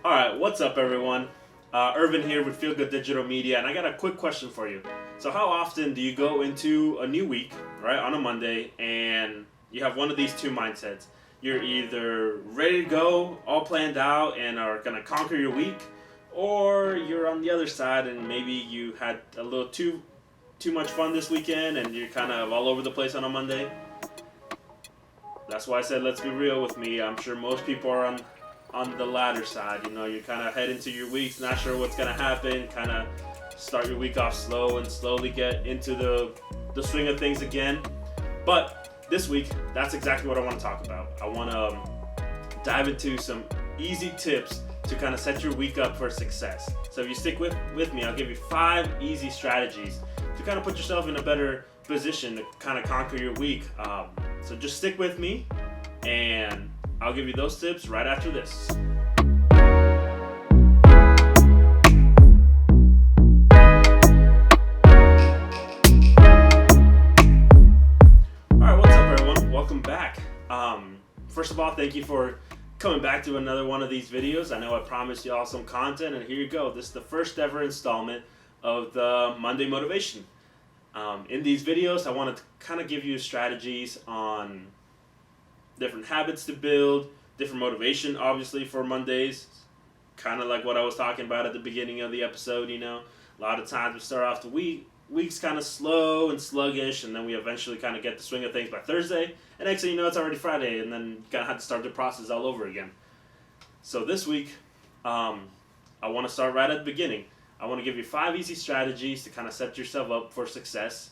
Alright, what's up everyone? Irvin here with Feel Good Digital Media, and I got a quick question for you. So how often do you go into a new week, right, on a Monday, and you have one of these two mindsets? You're either ready to go, all planned out, and are going to conquer your week, or you're on the other side and maybe you had a little too much fun this weekend and you're kind of all over the place on a Monday. That's why I said let's be real with me. I'm sure most people are on the latter side. You know, you kind of head into your weeks, not sure what's gonna happen. Kind of start your week off slow and slowly get into the swing of things again. But this week, that's exactly what I want to talk about. I want to dive into some easy tips to kind of set your week up for success. So if you stick with me, I'll give you 5 easy strategies to kind of put yourself in a better position to kind of conquer your week. So just stick with me, and I'll give you those tips right after this. Alright, what's up everyone? Welcome back. First of all, thank you for coming back to another one of these videos. I know I promised you all some content, and here you go. This is the first ever installment of the Monday Motivation. In these videos, I want to kind of give you strategies on different habits to build, different motivation, obviously, for Mondays. Kind of like what I was talking about at the beginning of the episode, you know. A lot of times we start off the week's kind of slow and sluggish, and then we eventually kind of get the swing of things by Thursday. And next thing you know, it's already Friday, and then you kind of have to start the process all over again. So this week, I want to start right at the beginning. I want to give you 5 easy strategies to kind of set yourself up for success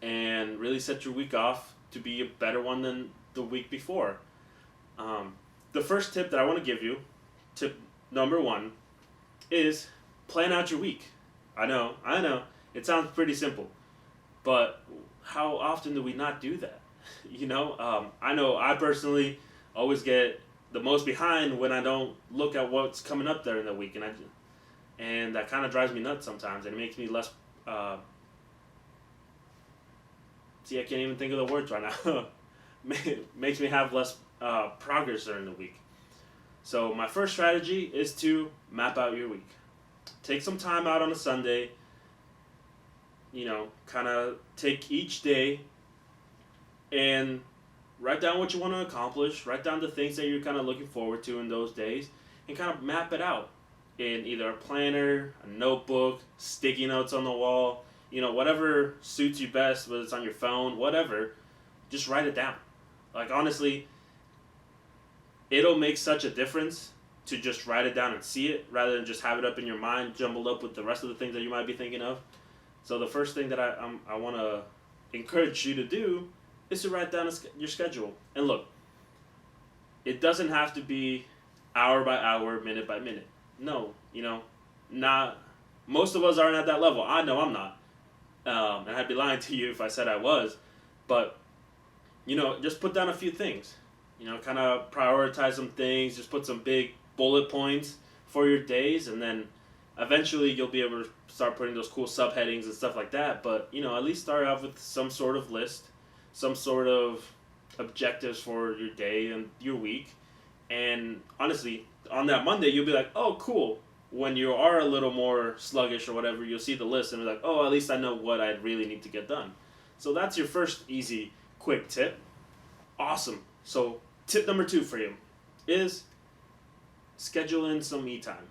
and really set your week off to be a better one than the week before. The first tip that I want to give you, tip number 1, is plan out your week. I know, it sounds pretty simple, but how often do we not do that? You know, I know I personally always get the most behind when I don't look at what's coming up there in the week, and that kind of drives me nuts sometimes, and it makes me less, see, I can't even think of the words right now. Makes me have less progress during the week. So my first strategy is to map out your week. Take some time out on a Sunday, you know, kind of take each day and write down what you want to accomplish, write down the things that you're kind of looking forward to in those days, and kind of map it out in either a planner, a notebook, sticky notes on the wall, you know, whatever suits you best, whether it's on your phone, whatever, just write it down. Like, honestly, it'll make such a difference to just write it down and see it rather than just have it up in your mind jumbled up with the rest of the things that you might be thinking of. So the first thing that I want to encourage you to do is to write down your schedule. And look, it doesn't have to be hour by hour, minute by minute. No, you know, not most of us aren't at that level. I know I'm not, and I'd be lying to you if I said I was. But you know, just put down a few things. You know, kind of prioritize some things. Just put some big bullet points for your days, and then eventually you'll be able to start putting those cool subheadings and stuff like that. But you know, at least start off with some sort of list, some sort of objectives for your day and your week. And honestly, on that Monday, you'll be like, oh, cool. When you are a little more sluggish or whatever, you'll see the list and be like, oh, at least I know what I really need to get done. So that's your first easy, quick tip. Awesome. So tip number 2 for you is schedule in some me time.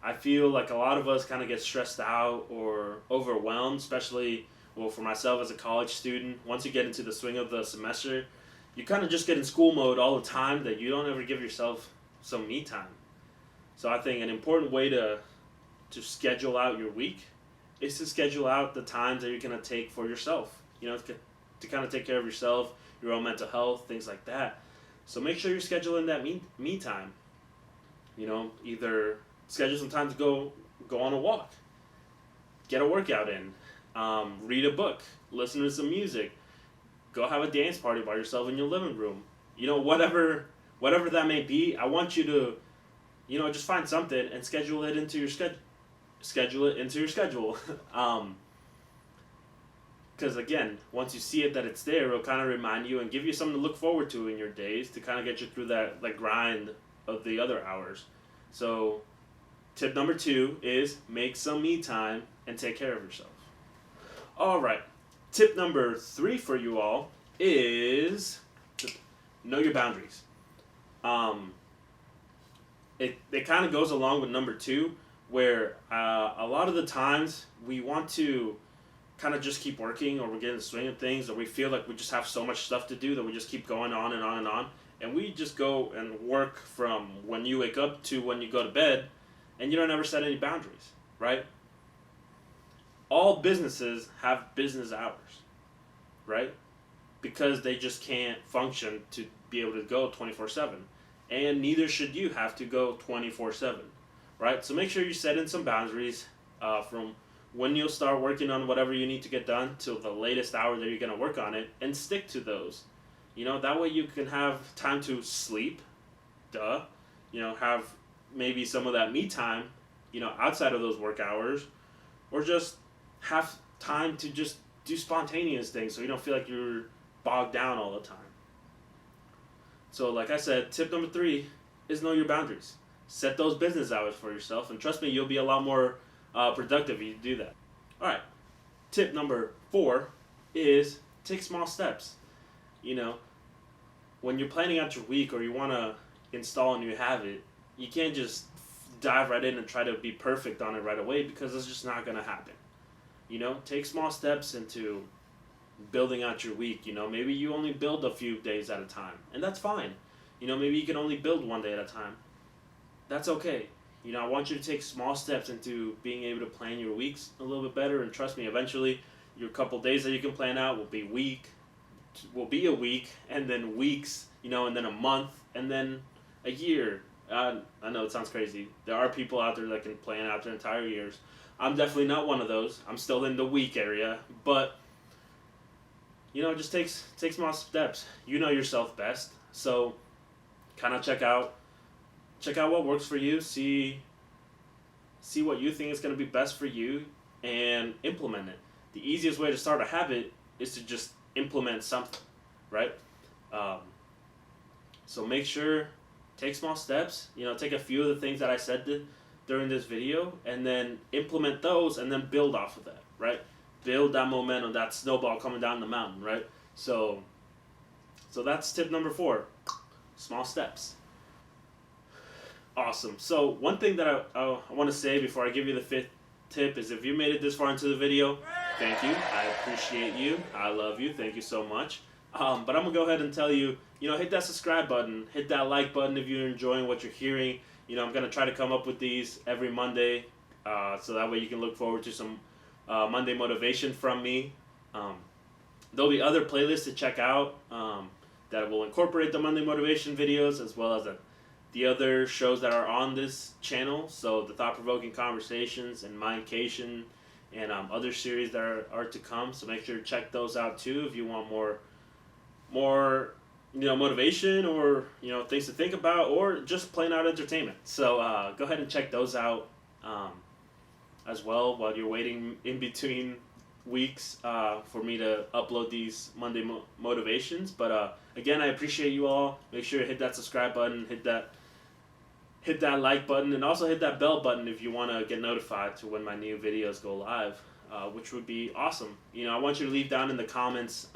I feel like a lot of us kind of get stressed out or overwhelmed, especially, well, for myself as a college student. Once you get into the swing of the semester, you kind of just get in school mode all the time that you don't ever give yourself some me time. So I think an important way to schedule out your week is to schedule out the times that you're going to take for yourself. You know, to kind of take care of yourself, your own mental health, things like that. So make sure you're scheduling that me time. You know, either schedule some time to go on a walk, get a workout in, read a book, listen to some music, go have a dance party by yourself in your living room. You know, whatever that may be, I want you to, you know, just find something and schedule it into your schedule. Because again, once you see it that it's there, it'll kind of remind you and give you something to look forward to in your days to kind of get you through that grind of the other hours. So tip number 2 is make some me time and take care of yourself. All right. Tip number 3 for you all is know your boundaries. It kind of goes along with number 2, where a lot of the times we want to kind of just keep working, or we're getting the swing of things, or we feel like we just have so much stuff to do that we just keep going on and on and on. And we just go and work from when you wake up to when you go to bed, and you don't ever set any boundaries, right? All businesses have business hours, right? Because they just can't function to be able to go 24/7. And neither should you have to go 24/7, right? So make sure you set in some boundaries from when you'll start working on whatever you need to get done till the latest hour that you're going to work on it, and stick to those. That way you can have time to sleep, have maybe some of that me time, outside of those work hours, or just have time to just do spontaneous things so you don't feel like you're bogged down all the time. So like I said, tip number 3 is know your boundaries. Set those business hours for yourself, and trust me, you'll be a lot more productive if you do that. All right, tip number 4 is take small steps. When you're planning out your week, or you want to install a new habit, you can't just dive right in and try to be perfect on it right away, because it's just not going to happen. Take small steps into building out your week. Maybe you only build a few days at a time, and that's fine. Maybe you can only build one day at a time. That's okay. I want you to take small steps into being able to plan your weeks a little bit better, and trust me, eventually your couple days that you can plan out will be a week, and then weeks, and then a month, and then a year. I know it sounds crazy. There are people out there that can plan out their entire years. I'm definitely not one of those. I'm still in the week area, but just take small steps. You know yourself best, so kind of check out what works for you. See what you think is going to be best for you, and implement it. The easiest way to start a habit is to just implement something, right? So make sure, take small steps. Take a few of the things that I said during this video, and then implement those, and then build off of that, right? Build that momentum, that snowball coming down the mountain, right? So that's tip number 4, small steps. Awesome. So one thing that I want to say before I give you the 5th tip is, if you made it this far into the video, thank you. I appreciate you. I love you. Thank you so much. But I'm going to go ahead and tell you, hit that subscribe button, hit that like button if you're enjoying what you're hearing. I'm going to try to come up with these every Monday, so that way you can look forward to some Monday motivation from me. There'll be other playlists to check out that will incorporate the Monday motivation videos, as well as the other shows that are on this channel. So the thought-provoking conversations and Mindcation, and other series that are to come. So make sure to check those out too if you want more motivation, or things to think about, or just plain out entertainment. So go ahead and check those out as well while you're waiting in between weeks for me to upload these Monday motivations. But again, I appreciate you all. Make sure to hit that subscribe button, hit that like button, and also hit that bell button if you want to get notified to when my new videos go live, which would be awesome. I want you to leave down in the comments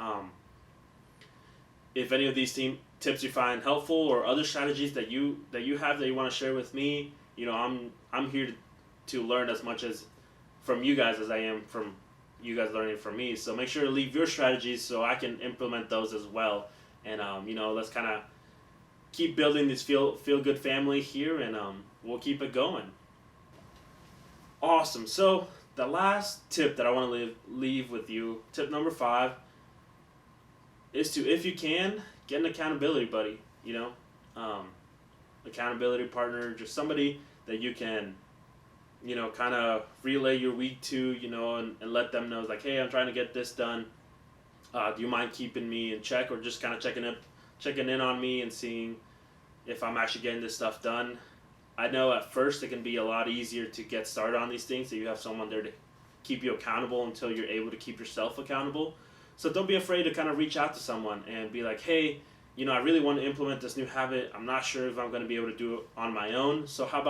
if any of these tips you find helpful, or other strategies that you have that you want to share with me. I'm here to learn as much as from you guys as I am from you guys learning from me. So make sure to leave your strategies so I can implement those as well. And let's kind of keep building this feel good family here, and we'll keep it going. Awesome. So the last tip that I want to leave with you, tip number 5, is to, if you can, get an accountability buddy. Accountability partner, just somebody that you can kind of relay your week to, and let them know, like, hey, I'm trying to get this done. Do you mind keeping me in check, or just kind of checking in on me and seeing if I'm actually getting this stuff done? I know at first it can be a lot easier to get started on these things, so you have someone there to keep you accountable until you're able to keep yourself accountable. So don't be afraid to kind of reach out to someone and be like, hey, I really want to implement this new habit. I'm not sure if I'm going to be able to do it on my own. So how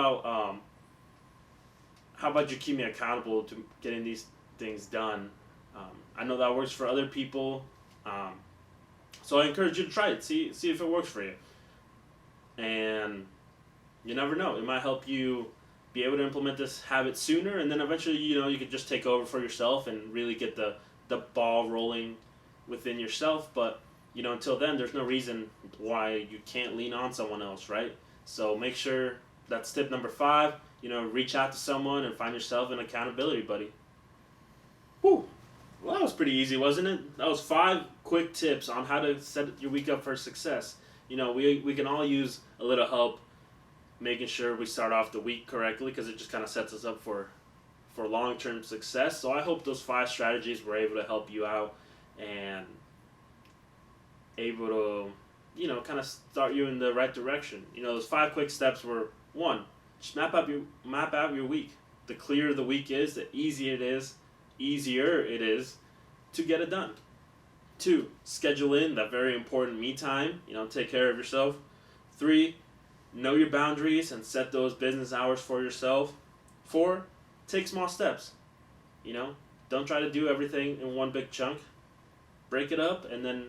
about you keep me accountable to getting these things done? I know that works for other people. So I encourage you to try it. See if it works for you. And you never know. It might help you be able to implement this habit sooner, and then eventually, you could just take over for yourself and really get the ball rolling within yourself. But, until then, there's no reason why you can't lean on someone else, right? So make sure that's tip number 5. Reach out to someone and find yourself an accountability buddy. Whew. Well, that was pretty easy, wasn't it? That was 5 quick tips on how to set your week up for success. We can all use a little help making sure we start off the week correctly, because it just kind of sets us up for long-term success. So I hope those 5 strategies were able to help you out and able to, kind of start you in the right direction. Those 5 quick steps were: 1, just map out your week. The clearer the week is, the easier it is to get it done. 2, schedule in that very important me time. Take care of yourself. 3, know your boundaries and set those business hours for yourself. 4, take small steps. Don't try to do everything in one big chunk. Break it up and then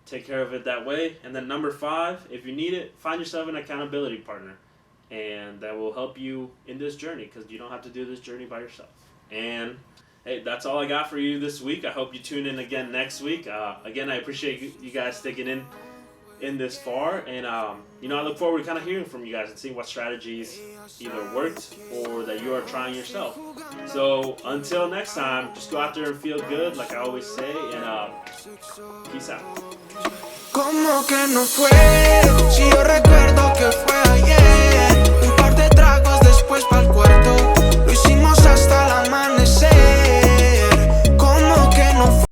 take care of it that way. And then number 5, if you need it, find yourself an accountability partner, and that will help you in this journey, because you don't have to do this journey by yourself. And hey, that's all I got for you this week. I hope you tune in again next week. Again, I appreciate you guys sticking in this far, and I look forward to kind of hearing from you guys and seeing what strategies either worked or that you are trying yourself. So until next time, just go out there and feel good, like I always say, and peace out. Como que no fue, si yo recuerdo que fue